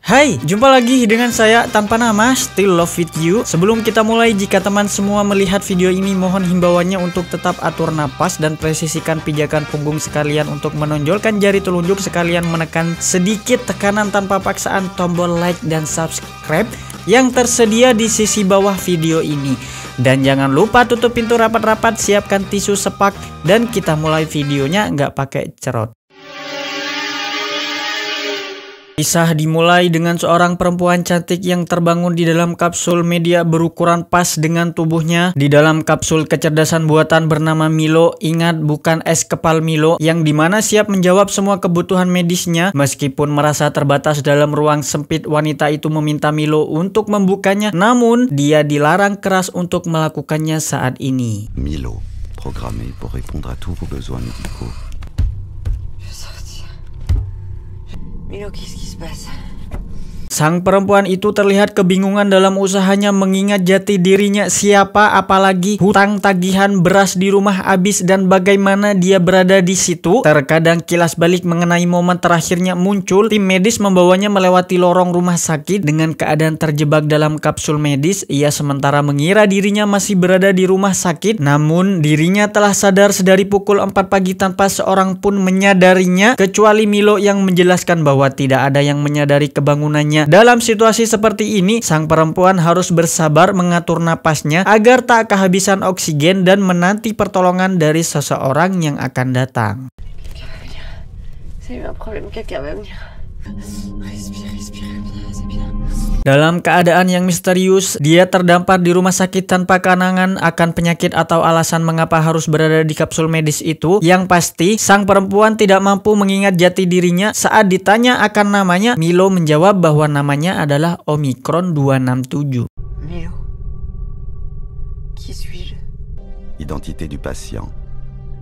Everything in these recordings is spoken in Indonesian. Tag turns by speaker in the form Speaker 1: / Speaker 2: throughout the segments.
Speaker 1: Hai, jumpa lagi dengan saya tanpa nama, Still Love With You. Sebelum kita mulai, jika teman semua melihat video ini, mohon himbauannya untuk tetap atur napas dan presisikan pijakan punggung sekalian untuk menonjolkan jari telunjuk, sekalian menekan sedikit tekanan tanpa paksaan tombol like dan subscribe yang tersedia di sisi bawah video ini. Dan jangan lupa tutup pintu rapat-rapat, siapkan tisu sepak, dan kita mulai videonya nggak pakai cerot. Kisah dimulai dengan seorang perempuan cantik yang terbangun di dalam kapsul media berukuran pas dengan tubuhnya. Di dalam kapsul kecerdasan buatan bernama Milo, ingat bukan es kepal Milo, yang dimana siap menjawab semua kebutuhan medisnya. Meskipun merasa terbatas dalam ruang sempit, wanita itu meminta Milo untuk membukanya, namun dia dilarang keras untuk melakukannya saat ini.
Speaker 2: Milo, programmé pour répondre à tous vos besoins médicaux.
Speaker 3: Milo, qu'est-ce qui se passe?
Speaker 1: Sang perempuan itu terlihat kebingungan dalam usahanya mengingat jati dirinya siapa, apalagi hutang tagihan beras di rumah habis dan bagaimana dia berada di situ. Terkadang kilas balik mengenai momen terakhirnya muncul. Tim medis membawanya melewati lorong rumah sakit dengan keadaan terjebak dalam kapsul medis. Ia sementara mengira dirinya masih berada di rumah sakit, namun dirinya telah sadar sedari pukul 4 pagi tanpa seorang pun menyadarinya, kecuali Milo yang menjelaskan bahwa tidak ada yang menyadari kebangunannya. Dalam situasi seperti ini, sang perempuan harus bersabar mengatur napasnya agar tak kehabisan oksigen dan menanti pertolongan dari seseorang yang akan datang. Dalam keadaan yang misterius, dia terdampar di rumah sakit tanpa kenangan akan penyakit atau alasan mengapa harus berada di kapsul medis itu. Yang pasti, sang perempuan tidak mampu mengingat jati dirinya. Saat ditanya akan namanya, Milo menjawab bahwa namanya adalah Omicron 267.
Speaker 3: Milo, qui suis-je?
Speaker 2: Identité du patient,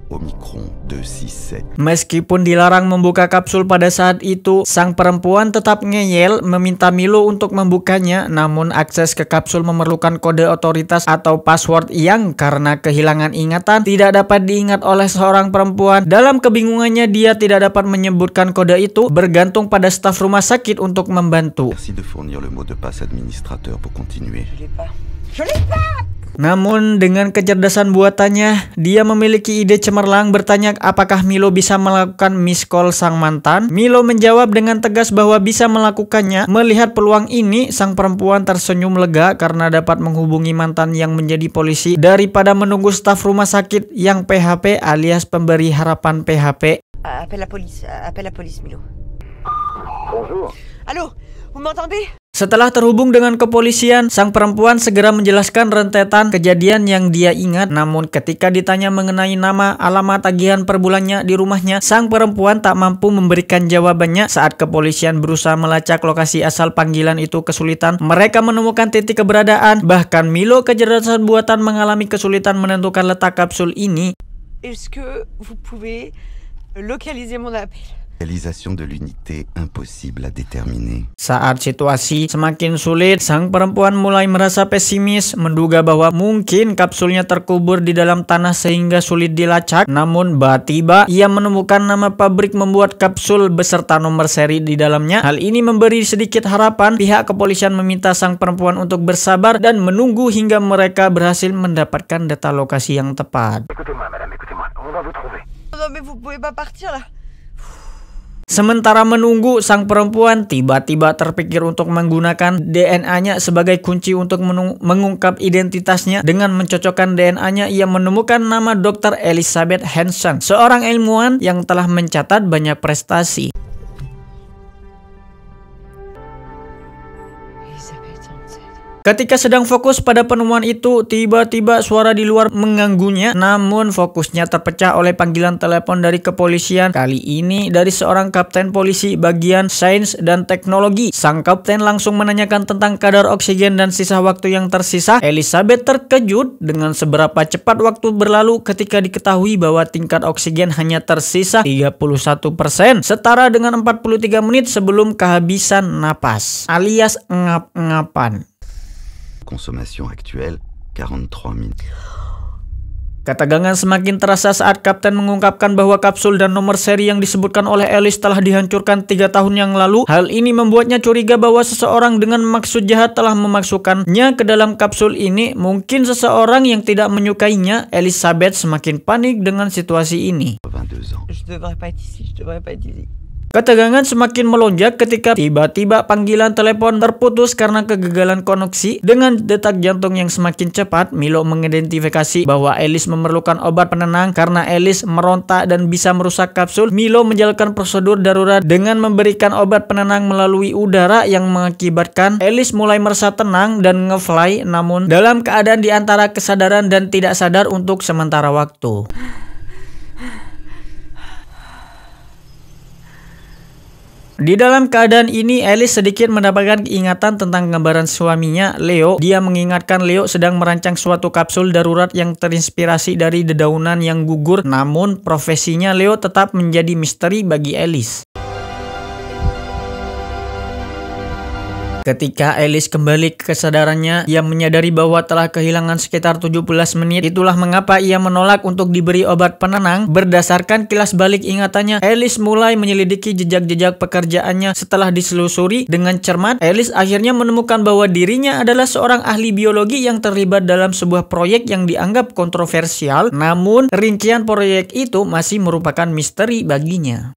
Speaker 2: Omicron 267.
Speaker 1: Meskipun dilarang membuka kapsul pada saat itu, sang perempuan tetap ngeyel meminta Milo untuk membukanya. Namun akses ke kapsul memerlukan kode otoritas atau password yang karena kehilangan ingatan tidak dapat diingat oleh seorang perempuan. Dalam kebingungannya, dia tidak dapat menyebutkan kode itu, bergantung pada staf rumah sakit untuk membantu.
Speaker 2: Merci de fournir le mot de passe administrateur pour continuer.
Speaker 3: Je l'ai pas. Je l'ai pas!
Speaker 1: Namun dengan kecerdasan buatannya, dia memiliki ide cemerlang bertanya apakah Milo bisa melakukan miss call sang mantan. Milo menjawab dengan tegas bahwa bisa melakukannya. Melihat peluang ini, sang perempuan tersenyum lega karena dapat menghubungi mantan yang menjadi polisi daripada menunggu staf rumah sakit yang PHP alias pemberi harapan PHP.
Speaker 3: Appelle la police, Milo. Bonjour. Allô, vous m'entendez?
Speaker 1: Setelah terhubung dengan kepolisian, sang perempuan segera menjelaskan rentetan kejadian yang dia ingat. Namun ketika ditanya mengenai nama, alamat, tagihan per bulannya di rumahnya, sang perempuan tak mampu memberikan jawabannya. Saat kepolisian berusaha melacak lokasi asal panggilan itu kesulitan, mereka menemukan titik keberadaan. Bahkan Milo kecerdasan buatan mengalami kesulitan menentukan letak kapsul ini.
Speaker 3: Est-ce que vous pouvez localiser mon appel?
Speaker 2: Réalisation de l'unité impossible à déterminer.
Speaker 1: Saat situasi semakin sulit, sang perempuan mulai merasa pesimis, menduga bahwa mungkin kapsulnya terkubur di dalam tanah sehingga sulit dilacak. Namun tiba-tiba ia menemukan nama pabrik membuat kapsul beserta nomor seri di dalamnya. Hal ini memberi sedikit harapan. Pihak kepolisian meminta sang perempuan untuk bersabar dan menunggu hingga mereka berhasil mendapatkan data lokasi yang tepat.
Speaker 4: Écoutez-moi, madame, écoutez-moi, on va vous trouver.
Speaker 3: Non mais vous pouvez pas partir là.
Speaker 1: Sementara menunggu, sang perempuan tiba-tiba terpikir untuk menggunakan DNA-nya sebagai kunci untuk mengungkap identitasnya. Dengan mencocokkan DNA-nya, ia menemukan nama Dr. Elizabeth Hansen, seorang ilmuwan yang telah mencatat banyak prestasi. Ketika sedang fokus pada penemuan itu, tiba-tiba suara di luar mengganggunya. Namun fokusnya terpecah oleh panggilan telepon dari kepolisian. Kali ini dari seorang kapten polisi bagian sains dan teknologi. Sang kapten langsung menanyakan tentang kadar oksigen dan sisa waktu yang tersisa. Elizabeth terkejut dengan seberapa cepat waktu berlalu ketika diketahui bahwa tingkat oksigen hanya tersisa 31%, setara dengan 43 menit sebelum kehabisan napas, alias engap-engapan.
Speaker 2: Consommation actuelle, 43 minutes.
Speaker 1: Ketegangan semakin terasa saat Kapten mengungkapkan bahwa kapsul dan nomor seri yang disebutkan oleh Alice telah dihancurkan 3 tahun yang lalu. Hal ini membuatnya curiga bahwa seseorang dengan maksud jahat telah memasukkannya ke dalam kapsul ini. Mungkin seseorang yang tidak menyukainya. Elizabeth semakin panik dengan situasi ini.
Speaker 2: 22 ans.
Speaker 3: Je devrais pas être ici, je devrais pas être ici.
Speaker 1: Ketegangan semakin melonjak ketika tiba-tiba panggilan telepon terputus karena kegagalan koneksi. Dengan detak jantung yang semakin cepat, Milo mengidentifikasi bahwa Alice memerlukan obat penenang. Karena Alice meronta dan bisa merusak kapsul, Milo menjalankan prosedur darurat dengan memberikan obat penenang melalui udara yang mengakibatkan Alice mulai merasa tenang dan ngefly, namun dalam keadaan di antara kesadaran dan tidak sadar untuk sementara waktu. Di dalam keadaan ini, Alice sedikit mendapatkan ingatan tentang gambaran suaminya, Leo. Dia mengingatkan Leo sedang merancang suatu kapsul darurat yang terinspirasi dari dedaunan yang gugur. Namun, profesinya Leo tetap menjadi misteri bagi Alice. Ketika Alice kembali ke kesadarannya, ia menyadari bahwa telah kehilangan sekitar 17 menit. Itulah mengapa ia menolak untuk diberi obat penenang. Berdasarkan kilas balik ingatannya, Alice mulai menyelidiki jejak-jejak pekerjaannya. Setelah diselusuri dengan cermat, Alice akhirnya menemukan bahwa dirinya adalah seorang ahli biologi yang terlibat dalam sebuah proyek yang dianggap kontroversial. Namun, rincian proyek itu masih merupakan misteri baginya.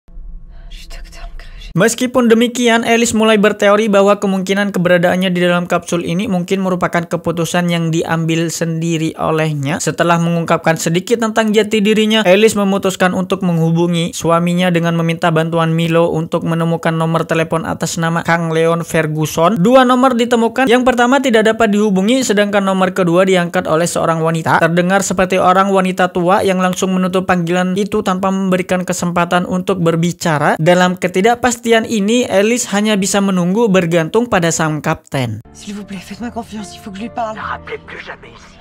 Speaker 1: Meskipun demikian, Alice mulai berteori bahwa kemungkinan keberadaannya di dalam kapsul ini mungkin merupakan keputusan yang diambil sendiri olehnya. Setelah mengungkapkan sedikit tentang jati dirinya, Alice memutuskan untuk menghubungi suaminya dengan meminta bantuan Milo untuk menemukan nomor telepon atas nama Kang Leon Ferguson. 2 nomor ditemukan. Yang pertama tidak dapat dihubungi, sedangkan nomor kedua diangkat oleh seorang wanita. Terdengar seperti orang wanita tua yang langsung menutup panggilan itu tanpa memberikan kesempatan untuk berbicara. Dalam ketidakpastian ini, Alice hanya bisa menunggu bergantung pada sang kapten.
Speaker 3: S'il vous plaît, faites-moi confiance, il faut que je lui parle.
Speaker 4: Ne rappelez plus jamais ici.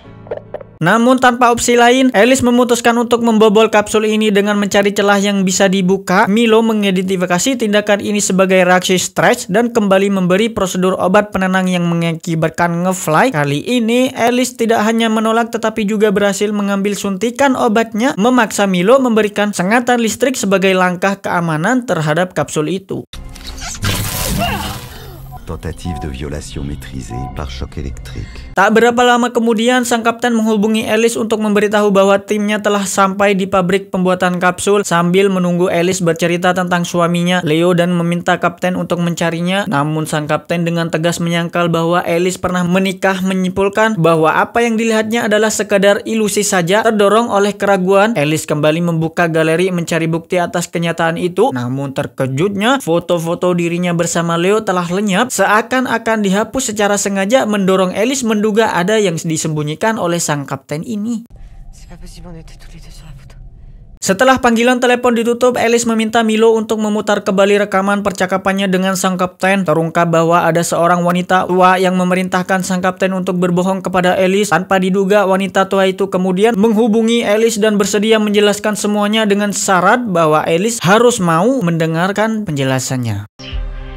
Speaker 1: Namun tanpa opsi lain, Alice memutuskan untuk membobol kapsul ini dengan mencari celah yang bisa dibuka. Milo mengidentifikasi tindakan ini sebagai reaksi stres dan kembali memberi prosedur obat penenang yang mengakibatkan ngefly. Kali ini, Alice tidak hanya menolak tetapi juga berhasil mengambil suntikan obatnya, memaksa Milo memberikan sengatan listrik sebagai langkah keamanan terhadap kapsul itu.
Speaker 2: Tentative de violation maîtrisée par choc électrique.
Speaker 1: Tak berapa lama kemudian, sang kapten menghubungi Alice untuk memberitahu bahwa timnya telah sampai di pabrik pembuatan kapsul. Sambil menunggu Alice bercerita tentang suaminya, Leo, dan meminta kapten untuk mencarinya. Namun sang kapten dengan tegas menyangkal bahwa Alice pernah menikah, menyimpulkan bahwa apa yang dilihatnya adalah sekadar ilusi saja. Terdorong oleh keraguan, Alice kembali membuka galeri mencari bukti atas kenyataan itu. Namun terkejutnya, foto-foto dirinya bersama Leo telah lenyap. Seakan-akan dihapus secara sengaja, mendorong Alice menduga ada yang disembunyikan oleh sang kapten ini.
Speaker 3: C'est pas possible, on était tous les deux sur la photo.
Speaker 1: Setelah panggilan telepon ditutup, Alice meminta Milo untuk memutar kembali rekaman percakapannya dengan sang kapten. Terungkap bahwa ada seorang wanita tua yang memerintahkan sang kapten untuk berbohong kepada Alice. Tanpa diduga, wanita tua itu kemudian menghubungi Alice dan bersedia menjelaskan semuanya dengan syarat bahwa Alice harus mau mendengarkan penjelasannya.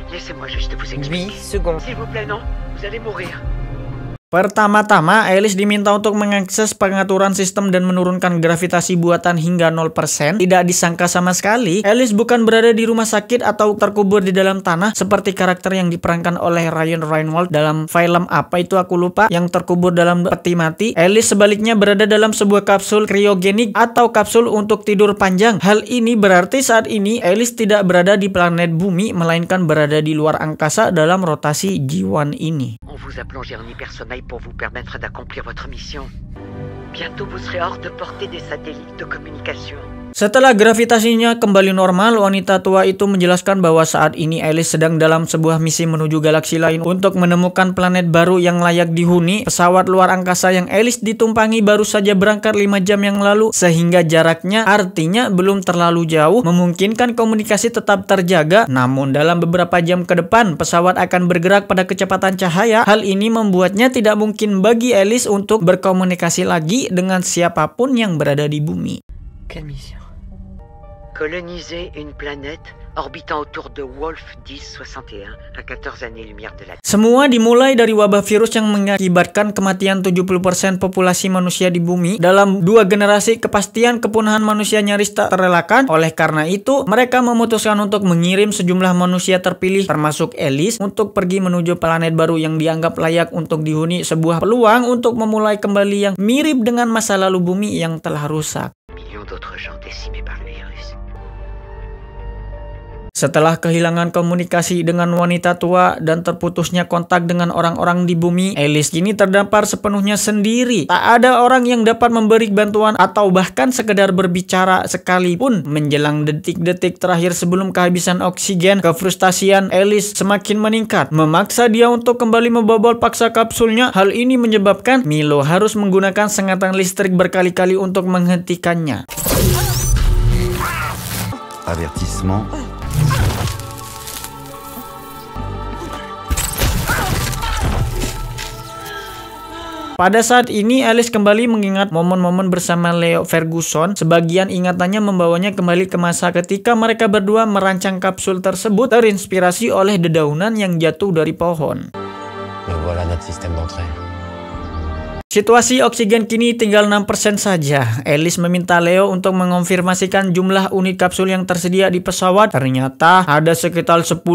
Speaker 4: Laissez-moi juste vous expliquer.
Speaker 3: 8 secondes.
Speaker 4: S'il vous plaît, non. Vous allez mourir.
Speaker 1: Pertama-tama, Alice diminta untuk mengakses pengaturan sistem dan menurunkan gravitasi buatan hingga 0%. Tidak disangka sama sekali, Alice bukan berada di rumah sakit atau terkubur di dalam tanah seperti karakter yang diperankan oleh Ryan Reynolds dalam film apa itu aku lupa, yang terkubur dalam peti mati. Alice sebaliknya berada dalam sebuah kapsul kriogenik atau kapsul untuk tidur panjang. Hal ini berarti saat ini Alice tidak berada di planet bumi, melainkan berada di luar angkasa dalam rotasi G1 ini.
Speaker 4: On vous a plongé en hypersommeil pour vous permettre d'accomplir votre mission. Bientôt vous serez hors de portée des satellites de communication.
Speaker 1: Setelah gravitasinya kembali normal, wanita tua itu menjelaskan bahwa saat ini Alice sedang dalam sebuah misi menuju galaksi lain untuk menemukan planet baru yang layak dihuni. Pesawat luar angkasa yang Alice ditumpangi baru saja berangkat 5 jam yang lalu, sehingga jaraknya artinya belum terlalu jauh, memungkinkan komunikasi tetap terjaga. Namun dalam beberapa jam ke depan, pesawat akan bergerak pada kecepatan cahaya. Hal ini membuatnya tidak mungkin bagi Alice untuk berkomunikasi lagi dengan siapapun yang berada di bumi.
Speaker 3: Quelle mission?
Speaker 4: Coloniser une planète orbitant autour de Wolf 1061 à 14 années-lumière de la Terre.
Speaker 1: Semua dimulai dari wabah virus yang mengakibatkan kematian 70% populasi manusia di bumi. Dalam 2 generasi, kepastian kepunahan manusia nyaris tak terelakkan. Oleh karena itu, mereka memutuskan untuk mengirim sejumlah manusia terpilih, termasuk Alice, untuk pergi menuju planet baru yang dianggap layak untuk dihuni, sebuah peluang untuk memulai kembali yang mirip dengan masa lalu bumi yang telah rusak.
Speaker 4: Millions d'autres gens décimés par le virus.
Speaker 1: Setelah kehilangan komunikasi dengan wanita tua dan terputusnya kontak dengan orang-orang di bumi, Alice kini terdampar sepenuhnya sendiri. Tak ada orang yang dapat memberi bantuan atau bahkan sekedar berbicara sekalipun. Menjelang detik-detik terakhir sebelum kehabisan oksigen, kefrustasian Alice semakin meningkat, memaksa dia untuk kembali membobol paksa kapsulnya. Hal ini menyebabkan Milo harus menggunakan sengatan listrik berkali-kali untuk menghentikannya.
Speaker 2: Avertissement.
Speaker 1: Pada saat ini, Alice kembali mengingat momen-momen bersama Leo Ferguson. Sebagian ingatannya membawanya kembali ke masa ketika mereka berdua merancang kapsul tersebut, terinspirasi oleh dedaunan yang jatuh dari pohon.
Speaker 5: Voilà notre système d'entrée.
Speaker 1: Situasi oksigen kini tinggal 6% saja. Alice meminta Leo untuk mengonfirmasikan jumlah unit kapsul yang tersedia di pesawat. Ternyata ada sekitar 10.000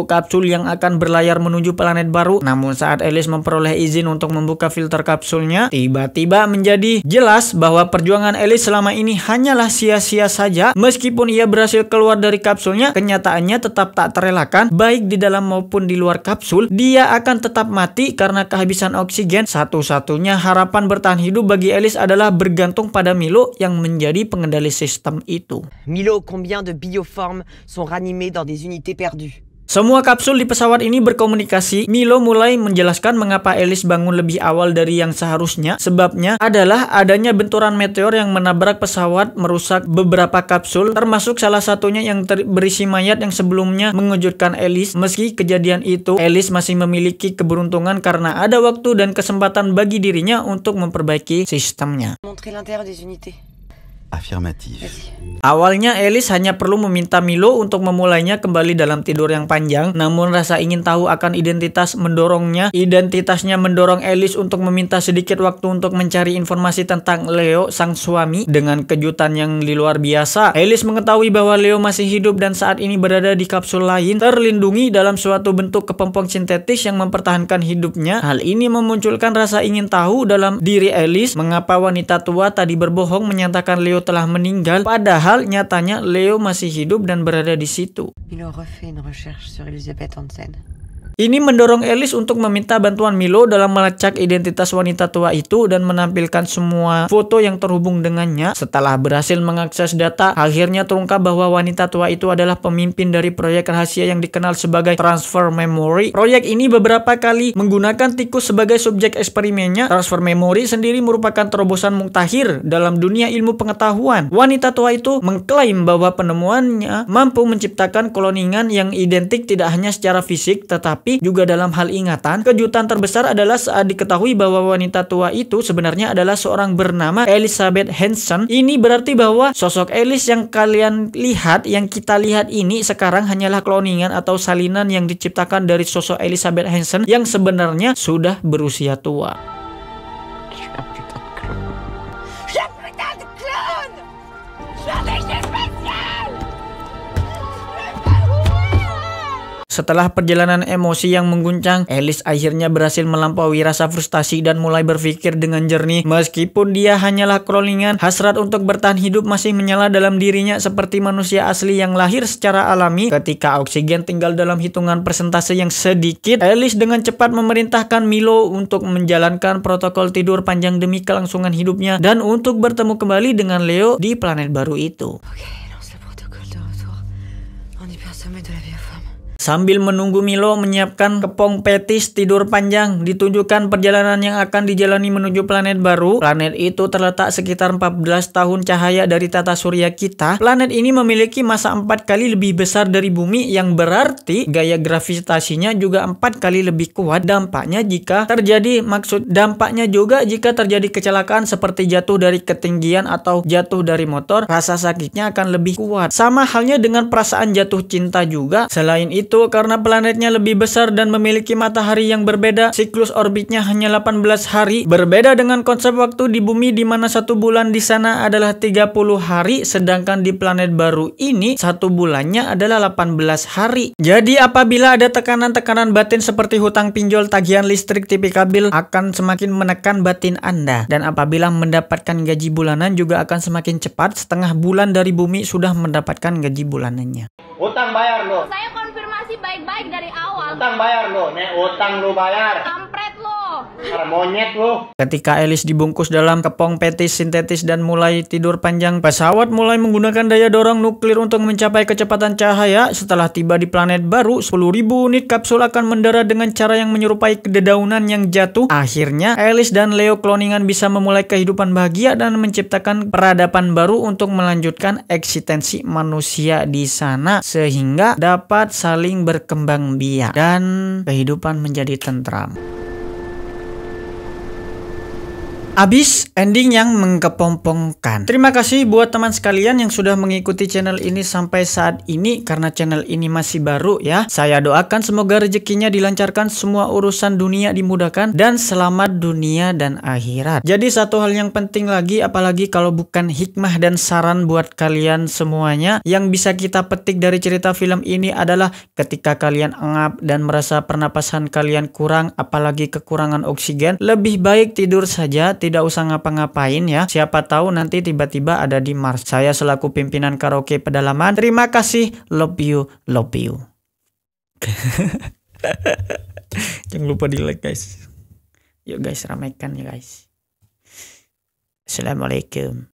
Speaker 1: kapsul yang akan berlayar menuju planet baru. Namun saat Alice memperoleh izin untuk membuka filter kapsulnya, tiba-tiba menjadi jelas bahwa perjuangan Alice selama ini hanyalah sia-sia saja. Meskipun ia berhasil keluar dari kapsulnya, kenyataannya tetap tak terelakkan. Baik di dalam maupun di luar kapsul, dia akan tetap mati karena kehabisan oksigen. Satu-satunya harapan bertahan hidup bagi Alice adalah bergantung pada Milo yang menjadi pengendali sistem itu.
Speaker 3: Milo, combien de bioformes sont ranimées dans des unités perdues?
Speaker 1: Semua kapsul di pesawat ini berkomunikasi. Milo mulai menjelaskan mengapa Alice bangun lebih awal dari yang seharusnya. Sebabnya adalah adanya benturan meteor yang menabrak pesawat, merusak beberapa kapsul, termasuk salah satunya yang berisi mayat yang sebelumnya mengejutkan Alice. Meski kejadian itu, Alice masih memiliki keberuntungan karena ada waktu dan kesempatan bagi dirinya untuk memperbaiki sistemnya.
Speaker 3: Montrer l'intérieur des unités.
Speaker 2: Affirmatif.
Speaker 1: Awalnya Alice hanya perlu meminta Milo untuk memulainya kembali dalam tidur yang panjang. Namun rasa ingin tahu akan identitasnya mendorong Alice untuk meminta sedikit waktu untuk mencari informasi tentang Leo, sang suami. Dengan kejutan yang luar biasa, Alice mengetahui bahwa Leo masih hidup dan saat ini berada di kapsul lain, terlindungi dalam suatu bentuk kepompong sintetis yang mempertahankan hidupnya. Hal ini memunculkan rasa ingin tahu dalam diri Alice, mengapa wanita tua tadi berbohong menyatakan Leo telah meninggal, padahal nyatanya Leo masih hidup dan berada di situ.
Speaker 3: Milo refait une recherche sur Elizabeth Hansen.
Speaker 1: Ini mendorong Alice untuk meminta bantuan Milo dalam melacak identitas wanita tua itu dan menampilkan semua foto yang terhubung dengannya. Setelah berhasil mengakses data, akhirnya terungkap bahwa wanita tua itu adalah pemimpin dari proyek rahasia yang dikenal sebagai Transfer Memory. Proyek ini beberapa kali menggunakan tikus sebagai subjek eksperimennya. Transfer Memory sendiri merupakan terobosan mutakhir dalam dunia ilmu pengetahuan. Wanita tua itu mengklaim bahwa penemuannya mampu menciptakan kloningan yang identik tidak hanya secara fisik, tetapi juga dalam hal ingatan. Kejutan terbesar adalah saat diketahui bahwa wanita tua itu sebenarnya adalah seorang bernama Elizabeth Hansen. Ini berarti bahwa sosok Alice yang kita lihat ini sekarang hanyalah kloningan atau salinan yang diciptakan dari sosok Elizabeth Hansen yang sebenarnya sudah berusia tua. Setelah perjalanan emosi yang mengguncang, Alice akhirnya berhasil melampaui rasa frustasi dan mulai berpikir dengan jernih. Meskipun dia hanyalah kloningan, hasrat untuk bertahan hidup masih menyala dalam dirinya seperti manusia asli yang lahir secara alami. Ketika oksigen tinggal dalam hitungan persentase yang sedikit, Alice dengan cepat memerintahkan Milo untuk menjalankan protokol tidur panjang demi kelangsungan hidupnya dan untuk bertemu kembali dengan Leo di planet baru itu. Sambil menunggu Milo menyiapkan kepong petis tidur panjang, ditunjukkan perjalanan yang akan dijalani menuju planet baru. Planet itu terletak sekitar 14 tahun cahaya dari tata surya kita. Planet ini memiliki massa 4 kali lebih besar dari bumi, yang berarti gaya gravitasinya juga 4 kali lebih kuat. Dampaknya juga jika terjadi kecelakaan seperti jatuh dari ketinggian atau jatuh dari motor, rasa sakitnya akan lebih kuat. Sama halnya dengan perasaan jatuh cinta juga. Selain itu, karena planetnya lebih besar dan memiliki matahari yang berbeda, siklus orbitnya hanya 18 hari. Berbeda dengan konsep waktu di bumi di mana 1 bulan di sana adalah 30 hari, sedangkan di planet baru ini 1 bulannya adalah 18 hari. Jadi apabila ada tekanan-tekanan batin seperti hutang pinjol, tagihan listrik, TV kabel akan semakin menekan batin Anda. Dan apabila mendapatkan gaji bulanan juga akan semakin cepat, setengah bulan dari bumi sudah mendapatkan gaji bulanannya.
Speaker 6: Utang bayar lo.
Speaker 7: Saya konfirmasi baik-baik dari awal.
Speaker 6: Utang bayar lo. Nek utang lo bayar.
Speaker 7: Kampret lo.
Speaker 6: Monyet lo.
Speaker 1: Ketika Alice dibungkus dalam kepong petis sintetis dan mulai tidur panjang, pesawat mulai menggunakan daya dorong nuklir untuk mencapai kecepatan cahaya. Setelah tiba di planet baru, 10.000 unit kapsul akan mendarat dengan cara yang menyerupai dedaunan yang jatuh. Akhirnya, Alice dan Leo cloningan bisa memulai kehidupan bahagia dan menciptakan peradaban baru untuk melanjutkan eksistensi manusia di sana, sehingga dapat saling berkembang biak dan kehidupan menjadi tentram. Abis ending yang mengkepompongkan. Terima kasih buat teman sekalian yang sudah mengikuti channel ini sampai saat ini, karena channel ini masih baru ya. Saya doakan semoga rezekinya dilancarkan, semua urusan dunia dimudahkan, dan selamat dunia dan akhirat. Jadi satu hal yang penting lagi, apalagi kalau bukan hikmah dan saran buat kalian semuanya, yang bisa kita petik dari cerita film ini adalah ketika kalian engap dan merasa pernapasan kalian kurang, apalagi kekurangan oksigen, lebih baik tidur saja, tidak usah ngapa-ngapain ya. Siapa tahu nanti tiba-tiba ada di Mars. Saya selaku pimpinan karaoke pedalaman, terima kasih, love you, love you. Jangan lupa di like guys. Yuk guys, ramaikan ya guys. Assalamualaikum.